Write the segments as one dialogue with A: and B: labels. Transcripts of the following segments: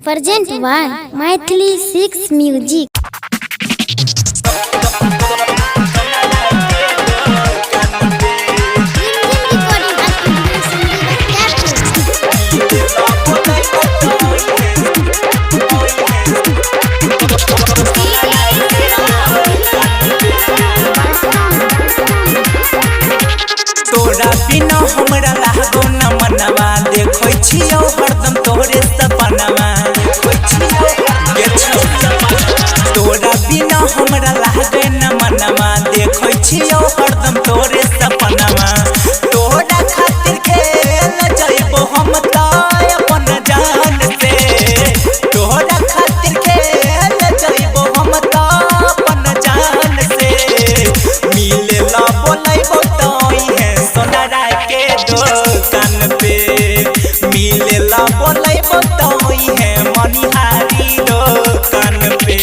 A: Present by Maithili 6 Music.
B: तोरा बिना हमरा लागो न मनवा देखै छियौ हरदम तोरे सपनवा तोरा बिना हमरा लागे न मनवा देखै छियौ हरदम तोरे सपनवा तोरा खातिर खेल जइबो हम त अपन जान से तोरा खातिर खेल जइबो हम त अपन जान से मिले ला बोलैबो दुकान पे मिले ला बोलैबो तो है मनिहारी दुकान पे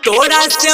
B: तोरा से